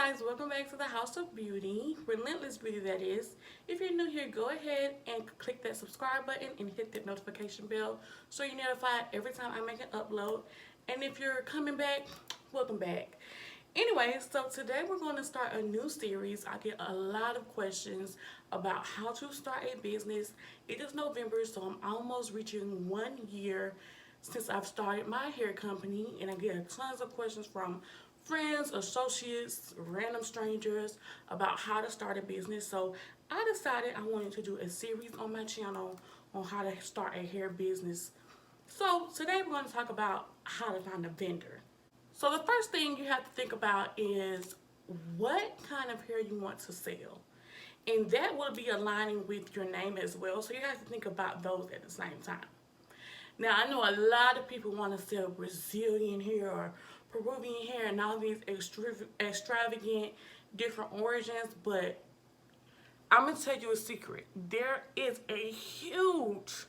guys, welcome back to the House of Beauty, Relentless Beauty that is. If you're new here, go ahead and click that subscribe button and hit that notification bell so you're notified every time I make an upload. And if you're coming back, welcome back. Anyway, so today we're going to start a new series. I get a lot of questions about how to start a business. It is November, so I'm almost reaching 1 year since I've started my hair company, and I get tons of questions from friends, associates, random strangers about how to start a business. So I decided I wanted to do a series on my channel on how to start a hair business. So today we're going to talk about how to find a vendor. So the first thing you have to think about is what kind of hair you want to sell. And that will be aligning with your name as well. So you have to think about those at the same time. Now, I know a lot of people want to sell Brazilian hair or Peruvian hair and all these extravagant different origins, but I'm going to tell you a secret. There is a huge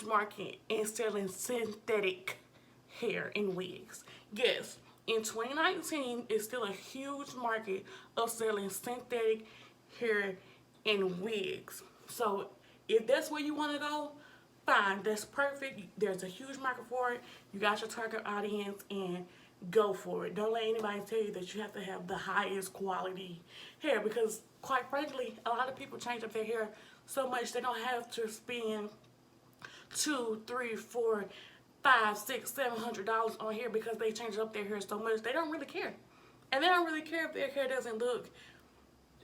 market in selling synthetic hair and wigs. Yes, in 2019, it's still a huge market of selling synthetic hair and wigs. So if that's where you want to go, fine, that's perfect. There's a huge market for it. You got your target audience and go for it. Don't let anybody tell you that you have to have the highest quality hair, because quite frankly, a lot of people change up their hair so much they don't have to spend $200, $300, $400, $500, $600, $700 on hair because they change up their hair so much. They don't really care. And they don't really care if their hair doesn't look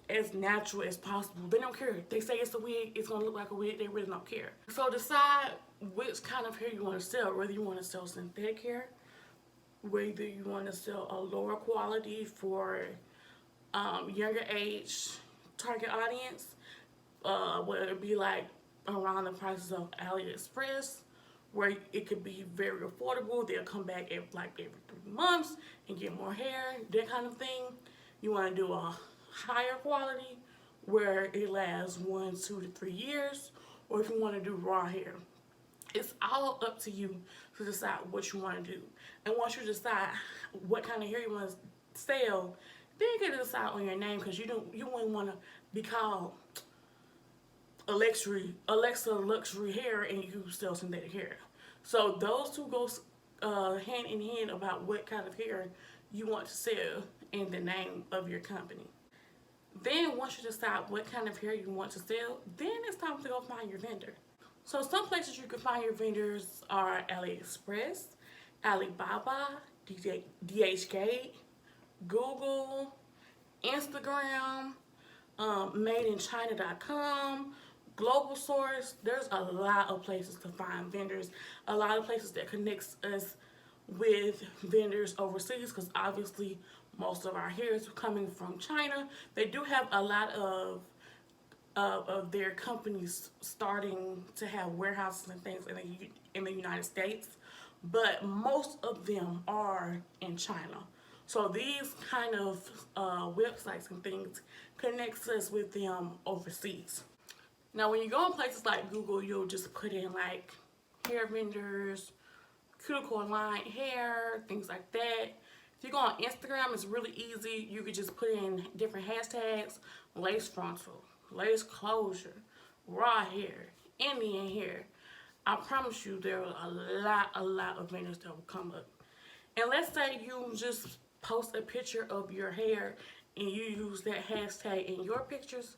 as natural as possible. They don't care. They say it's a wig, it's gonna look like a wig. They really don't care. So decide which kind of hair you want to sell. Whether you want to sell synthetic hair, whether you want to sell a lower quality for younger age target audience, whether it be like around the prices of AliExpress, where it could be very affordable. They'll come back every 3 months and get more hair, that kind of thing. You want to do a higher quality where it lasts 1, 2 to 3 years, or if you want to do raw hair. It's all up to you to decide what you want to do. And once you decide what kind of hair you want to sell, then you can decide on your name, because you wouldn't want to be called Alexa Luxury Hair and you sell synthetic hair. So those two go hand in hand about what kind of hair you want to sell and the name of your company. Then once you decide what kind of hair you want to sell, then it's time to go find your vendor. So some places you can find your vendors are AliExpress, Alibaba, DHgate, Google, Instagram, madeinchina.com, Global Source. There's a lot of places to find vendors, a lot of places that connects us with vendors overseas, because obviously most of our hair is coming from China. They do have a lot of their companies starting to have warehouses and things in the United States, but most of them are in China. So these kind of websites and things connects us with them overseas. Now when you go on places like Google, you'll just put in like hair vendors, cuticle aligned hair, things like that. If you go on Instagram, it's really easy. You could just put in different hashtags: lace frontal, lace closure, raw hair, Indian hair. I promise you there are a lot of vendors that will come up. And let's say you just post a picture of your hair and you use that hashtag in your pictures.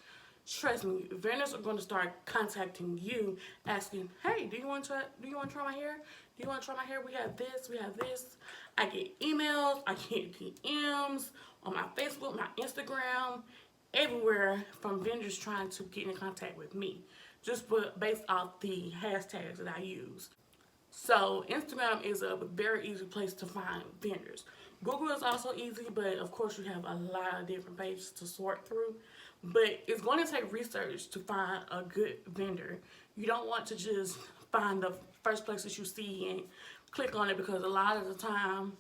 Trust me, vendors are going to start contacting you, asking, "Hey, do you want to try my hair? Do you want to try my hair? We have this, we have this." I get emails, I get DMs on my Facebook, my Instagram, everywhere from vendors trying to get in contact with me, just based off the hashtags that I use. So Instagram is a very easy place to find vendors. Google is also easy, but of course you have a lot of different pages to sort through. But it's going to take research to find a good vendor. You don't want to just find the first place that you see and click on it, because a lot of the time,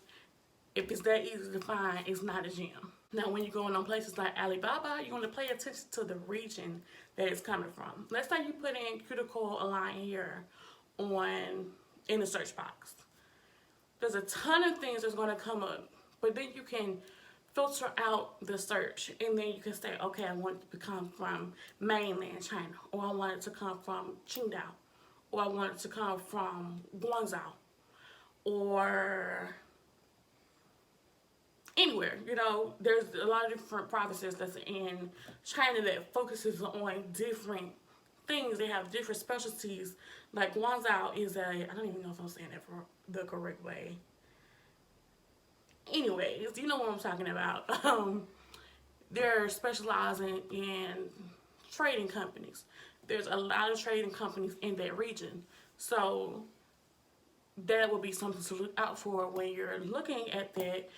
if it's that easy to find, it's not a gem. Now when you're going on places like Alibaba, you're going to pay attention to the region that it's coming from. Let's say you put in cuticle aligned hair in the search box. There's a ton of things that's going to come up, but then you can filter out the search, and then you can say, okay, I want it to come from mainland China, or I want it to come from Qingdao, or I want it to come from Guangzhou, or anywhere. You know, there's a lot of different provinces that's in China that focuses on different things. They have different specialties. Like Guangzhou is a, I don't even know if I'm saying that for the correct way. Anyways, you know what I'm talking about. They're specializing in trading companies. There's a lot of trading companies in that region. So that would be something to look out for when you're looking at that.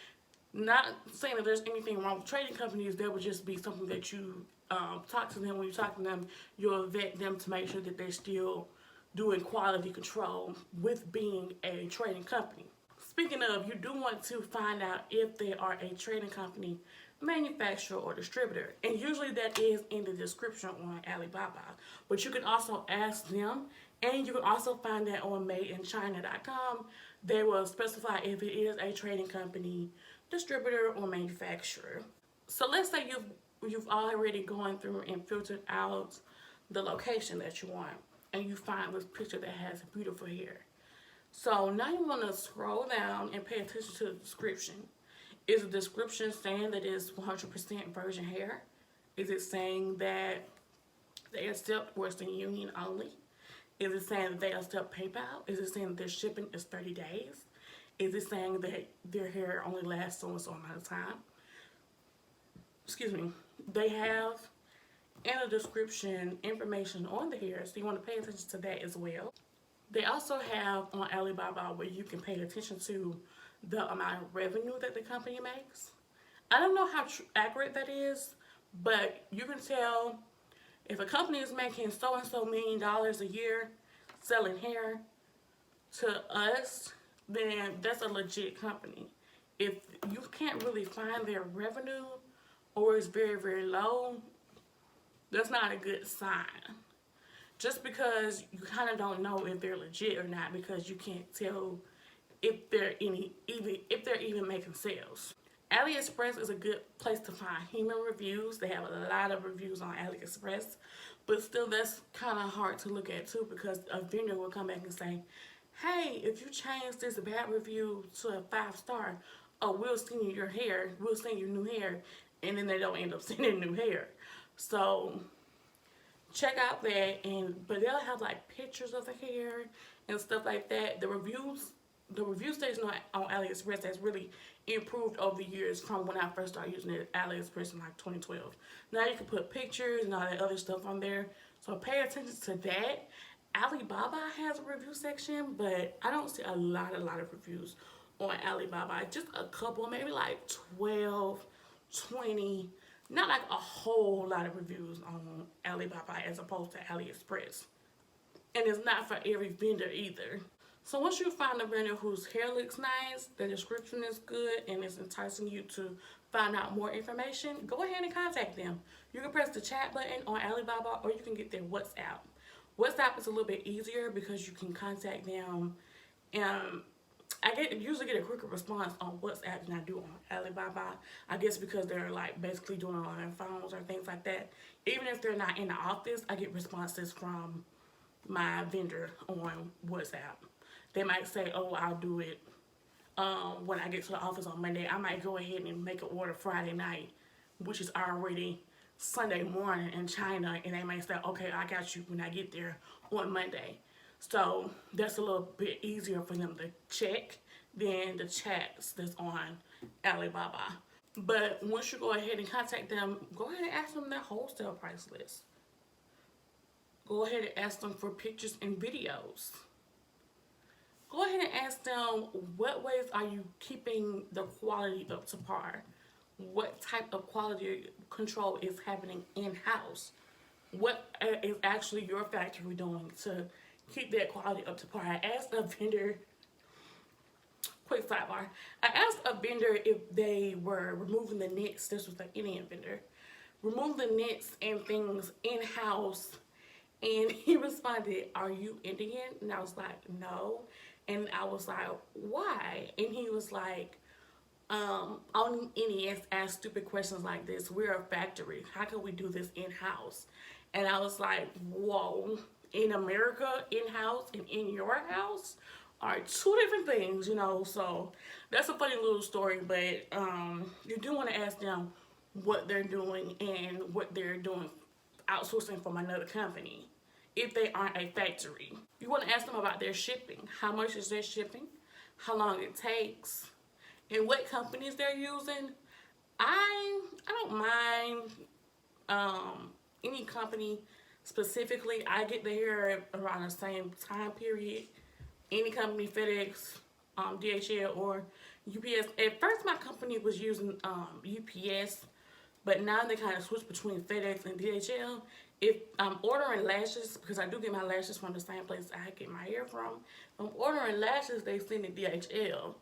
Not saying that there's anything wrong with trading companies, that would just be something that you talk to them. When you talk to them, you'll vet them to make sure that they're still doing quality control with being a trading company. Speaking of, you do want to find out if they are a trading company, manufacturer, or distributor. And usually that is in the description on Alibaba. But you can also ask them, and you can also find that on madeinchina.com. They will specify if it is a trading company, distributor, or manufacturer. So let's say you've already gone through and filtered out the location that you want, and you find this picture that has beautiful hair. So now you want to scroll down and pay attention to the description. Is the description saying that it's 100% virgin hair? Is it saying that they accept Western Union only? Is it saying that they accept PayPal? Is it saying that their shipping is 30 days? Is it saying that their hair only lasts so and so amount of time? Excuse me. They have in the description information on the hair, so you want to pay attention to that as well. They also have on Alibaba where you can pay attention to the amount of revenue that the company makes. I don't know how accurate that is, but you can tell if a company is making so and so $1 million a year selling hair to us, then that's a legit company. If you can't really find their revenue, or it's very, very low, that's not a good sign. Just because you kind of don't know if they're legit or not, because you can't tell if they're even making sales. AliExpress is a good place to find human reviews. They have a lot of reviews on AliExpress, but still that's kind of hard to look at too, because a vendor will come back and say, hey, if you change this bad review to a 5-star, oh, we'll send you your hair, we'll send you new hair, and then they don't end up sending new hair. So check out that, but they'll have like pictures of the hair and stuff like that. The review station on AliExpress has really improved over the years from when I first started using it, AliExpress in like 2012. Now you can put pictures and all that other stuff on there, so pay attention to that. Alibaba has a review section, but I don't see a lot of reviews on Alibaba. Just a couple, maybe like 12, 20. Not like a whole lot of reviews on Alibaba as opposed to AliExpress. And it's not for every vendor either. So once you find a vendor whose hair looks nice, the description is good, and it's enticing you to find out more information, go ahead and contact them. You can press the chat button on Alibaba, or you can get their WhatsApp. WhatsApp is a little bit easier because you can contact them. I usually get a quicker response on WhatsApp than I do on Alibaba. I guess because they're like basically doing it on their phones or things like that. Even if they're not in the office, I get responses from my vendor on WhatsApp. They might say, oh, I'll do it when I get to the office on Monday. I might go ahead and make an order Friday night, which is already Sunday morning in China, and they may say, okay, I got you when I get there on Monday. So that's a little bit easier for them to check than the chats that's on Alibaba. But once you go ahead and contact them, go ahead and ask them their wholesale price list. Go ahead and ask them for pictures and videos. Go ahead and ask them, what ways are you keeping the quality up to par? What type of quality control is happening in-house? What is actually your factory doing to keep that quality up to par? I asked a vendor, quick sidebar, I asked a vendor if they were removing the nets. This was an Indian vendor. Remove the nets and things in-house. And he responded, are you Indian? And I was like, no. And I was like, why? And he was like, on NES ask stupid questions like this. We're a factory. How can we do this in-house? And I was like, whoa, in America, in-house and in your house are two different things, you know. So that's a funny little story, but you do want to ask them what they're doing and what they're doing outsourcing from another company if they aren't a factory. You want to ask them about their shipping. How much is their shipping? How long it takes? And what companies they're using. I don't mind any company specifically. I get there around the same time period. Any company, FedEx, DHL, or UPS. At first, my company was using UPS, but now they kind of switch between FedEx and DHL. If I'm ordering lashes, because I do get my lashes from the same place I get my hair from, if I'm ordering lashes, they send it DHL.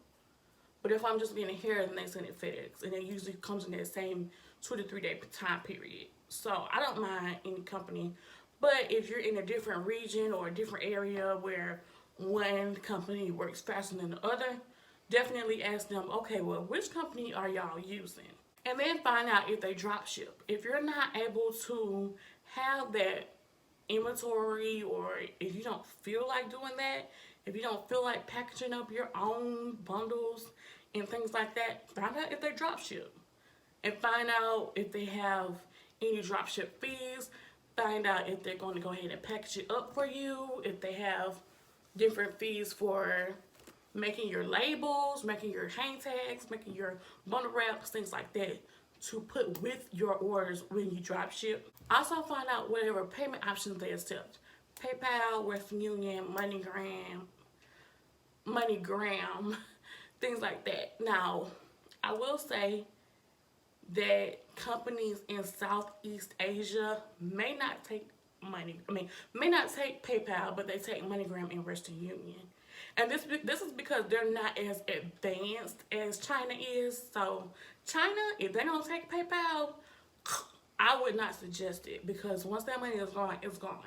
But if I'm just getting hair, then they send it FedEx. And it usually comes in that same 2 to 3 day time period. So I don't mind any company. But if you're in a different region or a different area where one company works faster than the other, definitely ask them, okay, well, which company are y'all using? And then find out if they drop ship. If you're not able to have that inventory, or if you don't feel like doing that, if you don't feel like packaging up your own bundles and things like that, find out if they drop ship. And find out if they have any drop ship fees. Find out if they're going to go ahead and package it up for you. If they have different fees for making your labels, making your hang tags, making your bundle wraps, things like that to put with your orders when you drop ship. Also find out whatever payment options they accept. PayPal, Western Union, MoneyGram, things like that. Now, I will say that companies in Southeast Asia may not take may not take PayPal, but they take MoneyGram and Western Union. And this is because they're not as advanced as China is. So China, if they don't take PayPal, I would not suggest it, because once that money is gone, it's gone.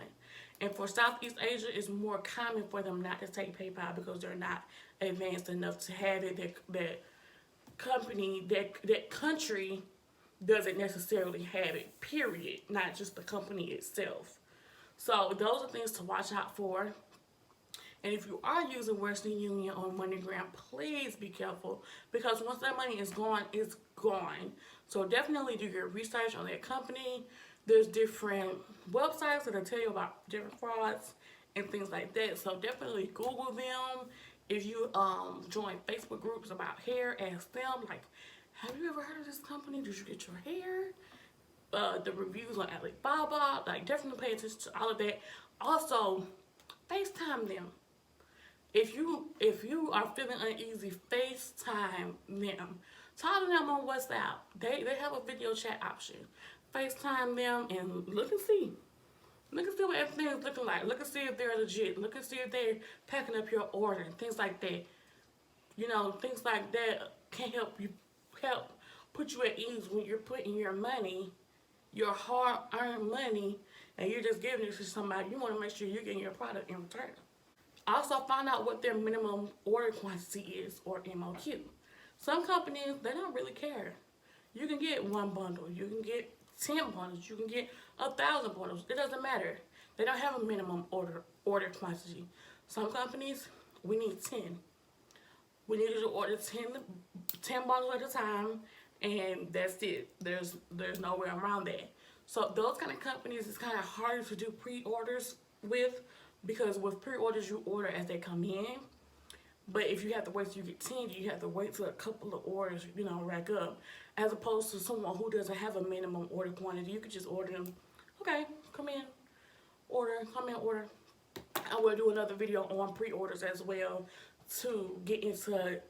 And for Southeast Asia, it's more common for them not to take PayPal because they're not advanced enough to have it. That company, that country doesn't necessarily have it, period. Not just the company itself. So those are things to watch out for. And if you are using Western Union or MoneyGram, please be careful, because once that money is gone, it's gone. So definitely do your research on that company. There's different websites that'll tell you about different frauds and things like that. So definitely Google them. If you join Facebook groups about hair, ask them, like, have you ever heard of this company? Did you get your hair? The reviews on Alibaba, like, definitely pay attention to all of that. Also, FaceTime them. If you are feeling uneasy, FaceTime them. Talk to them on WhatsApp. They have a video chat option. FaceTime them and look and see. Look and see what everything is looking like. Look and see if they're legit. Look and see if they're packing up your order and things like that. You know, things like that can help put you at ease when you're putting your money, your hard-earned money, and you're just giving it to somebody. You want to make sure you're getting your product in return. Also, find out what their minimum order quantity is, or MOQ. Some companies, they don't really care. You can get one bundle. You can get 10 bundles. You can get 1,000 bundles. It doesn't matter. They don't have a minimum order quantity. Some companies, we need 10. We need you to order 10 bundles at a time, and that's it. There's no way around that. So those kind of companies, it's kind of harder to do pre-orders with, because with pre-orders, you order as they come in. But if you have to wait till you get 10, you have to wait till a couple of orders, rack up. As opposed to someone who doesn't have a minimum order quantity, you could just order them. Okay, come in, order. I will do another video on pre-orders as well to get into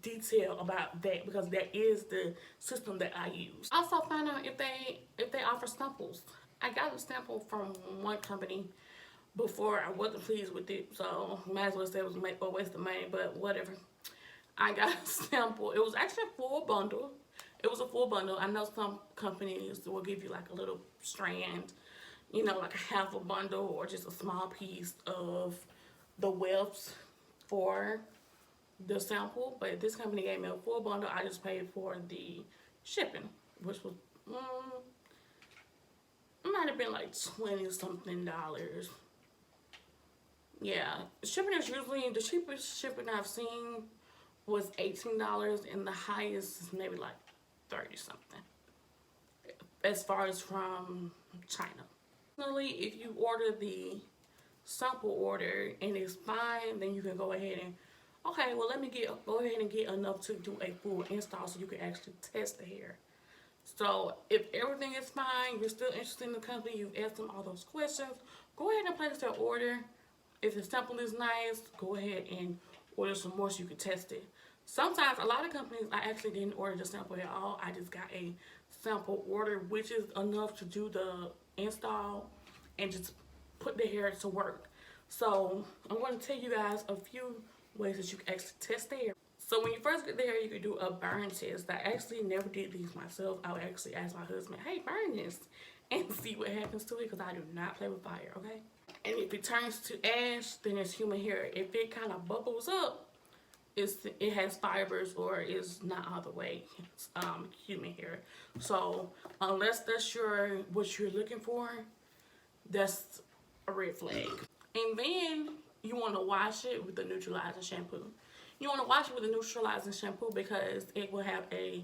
detail about that, because that is the system that I use. Also, find out if they offer samples. I got a sample from one company before. I wasn't pleased with it, so might as well say it was a waste of money, but whatever. I got a sample. It was actually a full bundle. It was a full bundle. I know some companies will give you like a little strand, like a half a bundle or just a small piece of the wefts for the sample, but this company gave me a full bundle. I just paid for the shipping, which was it might have been like 20 something dollars. Yeah, shipping is usually the cheapest shipping I've seen was $18, and the highest is maybe like 30 something as far as from China. Personally, if you order the sample order and it's fine, then you can go ahead and okay, well let me go ahead and get enough to do a full install so you can actually test the hair. So if everything is fine, you're still interested in the company, you've asked them all those questions, go ahead and place their order. If the sample is nice, go ahead and order some more so you can test it. Sometimes, a lot of companies, I actually didn't order the sample at all. I just got a sample order, which is enough to do the install and just put the hair to work. So I'm going to tell you guys a few ways that you can actually test the hair. So when you first get the hair, you can do a burn test. I actually never did these myself. I would actually ask my husband, hey, burn this, and see what happens to it, because I do not play with fire, okay? And if it turns to ash, then it's human hair. If it kind of bubbles up, it has fibers or is not all the way human hair. So unless that's what you're looking for, that's a red flag. And then you want to wash it with the neutralizing shampoo. You want to wash it with the neutralizing shampoo because it will have a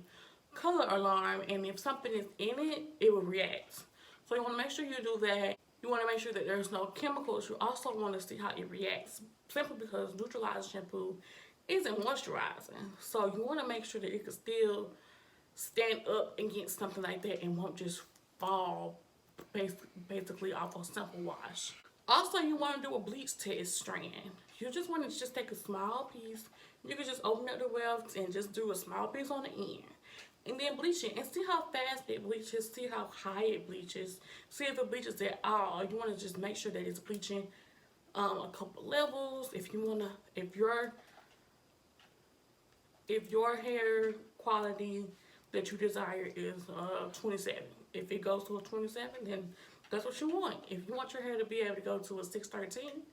color alarm, and if something is in it, it will react. So you want to make sure you do that. You want to make sure that there's no chemicals. You also want to see how it reacts, simply because neutralizing shampoo isn't moisturizing. So you want to make sure that it can still stand up against something like that and won't just fall basically off a simple wash. Also, you want to do a bleach test strand. You just want to just take a small piece. You can just open up the wefts and just do a small piece on the end. And then bleach it and see how fast it bleaches, see how high it bleaches, see if it bleaches at all. You want to just make sure that it's bleaching a couple levels. If your hair quality that you desire is 27, if it goes to a 27, then that's what you want. If you want your hair to be able to go to a 613,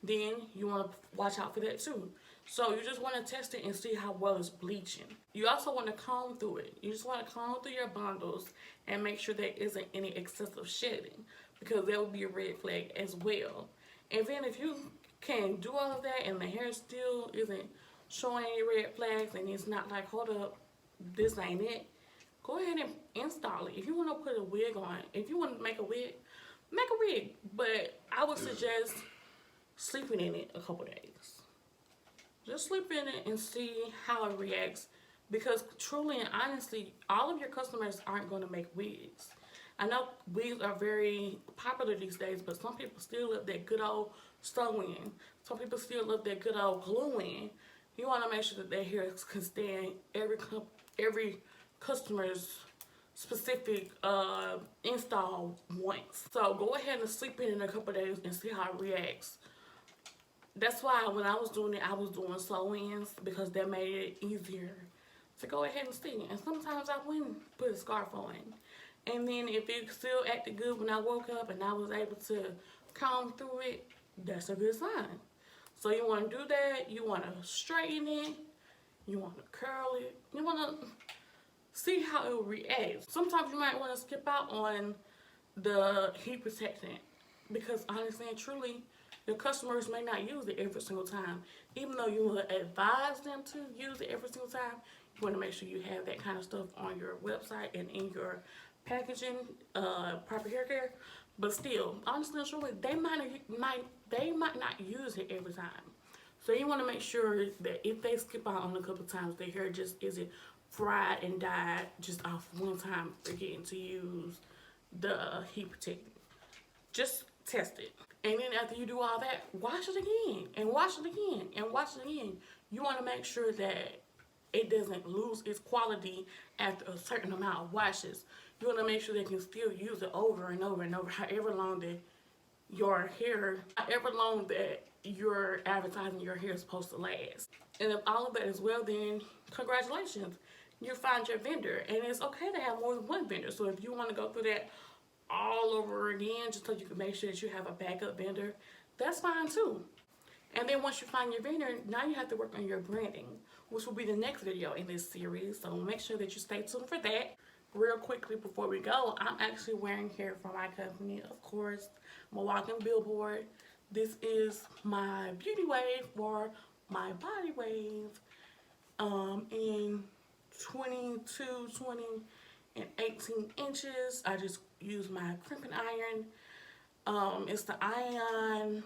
then you want to watch out for that too. So you just want to test it and see how well it's bleaching. You also want to comb through it. You just want to comb through your bundles and make sure there isn't any excessive shedding, because that would be a red flag as well. And then if you can do all of that and the hair still isn't showing any red flags and it's not like, hold up, this ain't it, go ahead and install it. If you want to put a wig on, if you want to make a wig, but I would suggest sleeping in it a couple days. Just sleep in it and see how it reacts, because truly and honestly, all of your customers aren't going to make wigs. I know wigs are very popular these days, but some people still love that good old sewing. Some people still love that good old gluing. You want to make sure that their hair can stand every customer's specific install wants. So go ahead and sleep in it a couple days and see how it reacts. That's why when I was doing it, I was doing sew-ins, because that made it easier to go ahead and see. And sometimes I wouldn't put a scarf on. And then if it still acted good when I woke up and I was able to comb through it, that's a good sign. So you want to do that. You want to straighten it. You want to curl it. You want to see how it will react. Sometimes you might want to skip out on the heat protectant, because honestly and truly, your customers may not use it every single time. Even though you will advise them to use it every single time, you want to make sure you have that kind of stuff on your website and in your packaging, proper hair care. But still, honestly and truly, they might not use it every time. So you want to make sure that if they skip out on a couple times, their hair just isn't fried and dyed just off one time forgetting to use the heat protectant. Just test it. And then after you do all that, wash it again and wash it again and wash it again. You want to make sure that it doesn't lose its quality after a certain amount of washes. You want to make sure they can still use it over and over and over, however long that you're advertising your hair is supposed to last. And if all of that is well, then congratulations, you find your vendor. And it's okay to have more than one vendor. So if you want to go through that all over again just so you can make sure that you have a backup vendor, that's fine too. And then once you find your vendor, now you have to work on your branding, which will be the next video in this series. So make sure that you stay tuned for that. Real quickly before we go, I'm actually wearing hair from my company, of course. I'm a walking billboard. This is my beauty wave or my body wave in 22, 20, and 18 inches. I just use my crimping iron. It's the Ion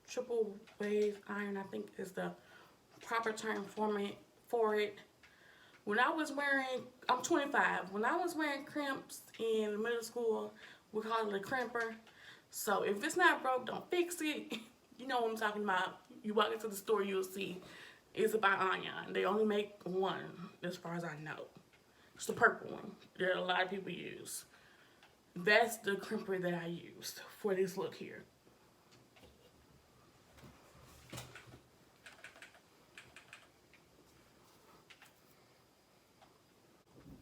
triple wave iron, I think is the proper term for it. When I was wearing, I'm 25. When I was wearing crimps in middle school, we called it a crimper. So if it's not broke, don't fix it. You know what I'm talking about. You walk into the store, you'll see it's by Ion. They only make one, as far as I know. It's the purple one that a lot of people use. That's the crimper that I used for this look here.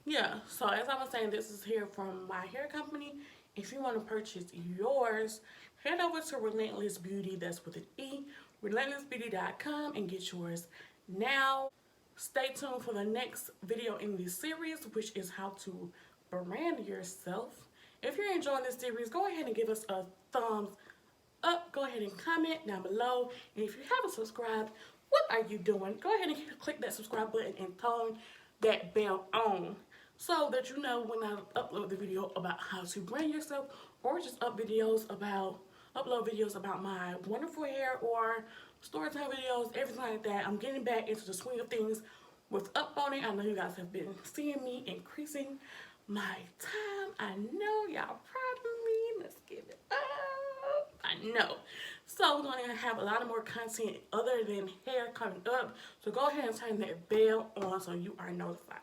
Yeah, so as I was saying, this is here from my hair company. If you want to purchase yours, head over to Relentless Beauty, that's with an E, relentlessbeauty.com, and get yours now. Stay tuned for the next video in this series, which is how to brand yourself. If you're enjoying this series, go ahead and give us a thumbs up. Go ahead and comment down below. And if you haven't subscribed, what are you doing? Go ahead and click that subscribe button and turn that bell on so that you know when I upload the video about how to brand yourself, or just upload videos about my wonderful hair or story time videos, everything like that. I'm getting back into the swing of things with uploading. I know you guys have been seeing me increasing my time. I know y'all proud of me. Let's give it up. I know. So we're going to have a lot of more content other than hair coming up. So go ahead and turn that bell on so you are notified.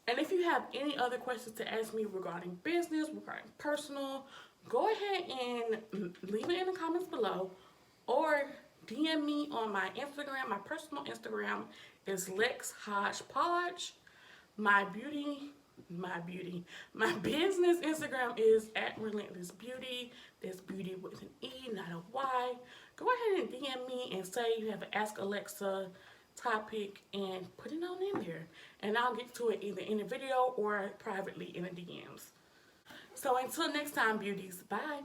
And if you have any other questions to ask me regarding business, regarding personal, go ahead and leave it in the comments below, or DM me on my Instagram. My personal Instagram is Lex Hodgepodge. My business Instagram is at Relentless Beauty. That's beauty with an E, not a Y. Go ahead and DM me and say you have an Ask Alexa topic and put it on in there. And I'll get to it either in a video or privately in the DMs. So until next time, beauties, bye.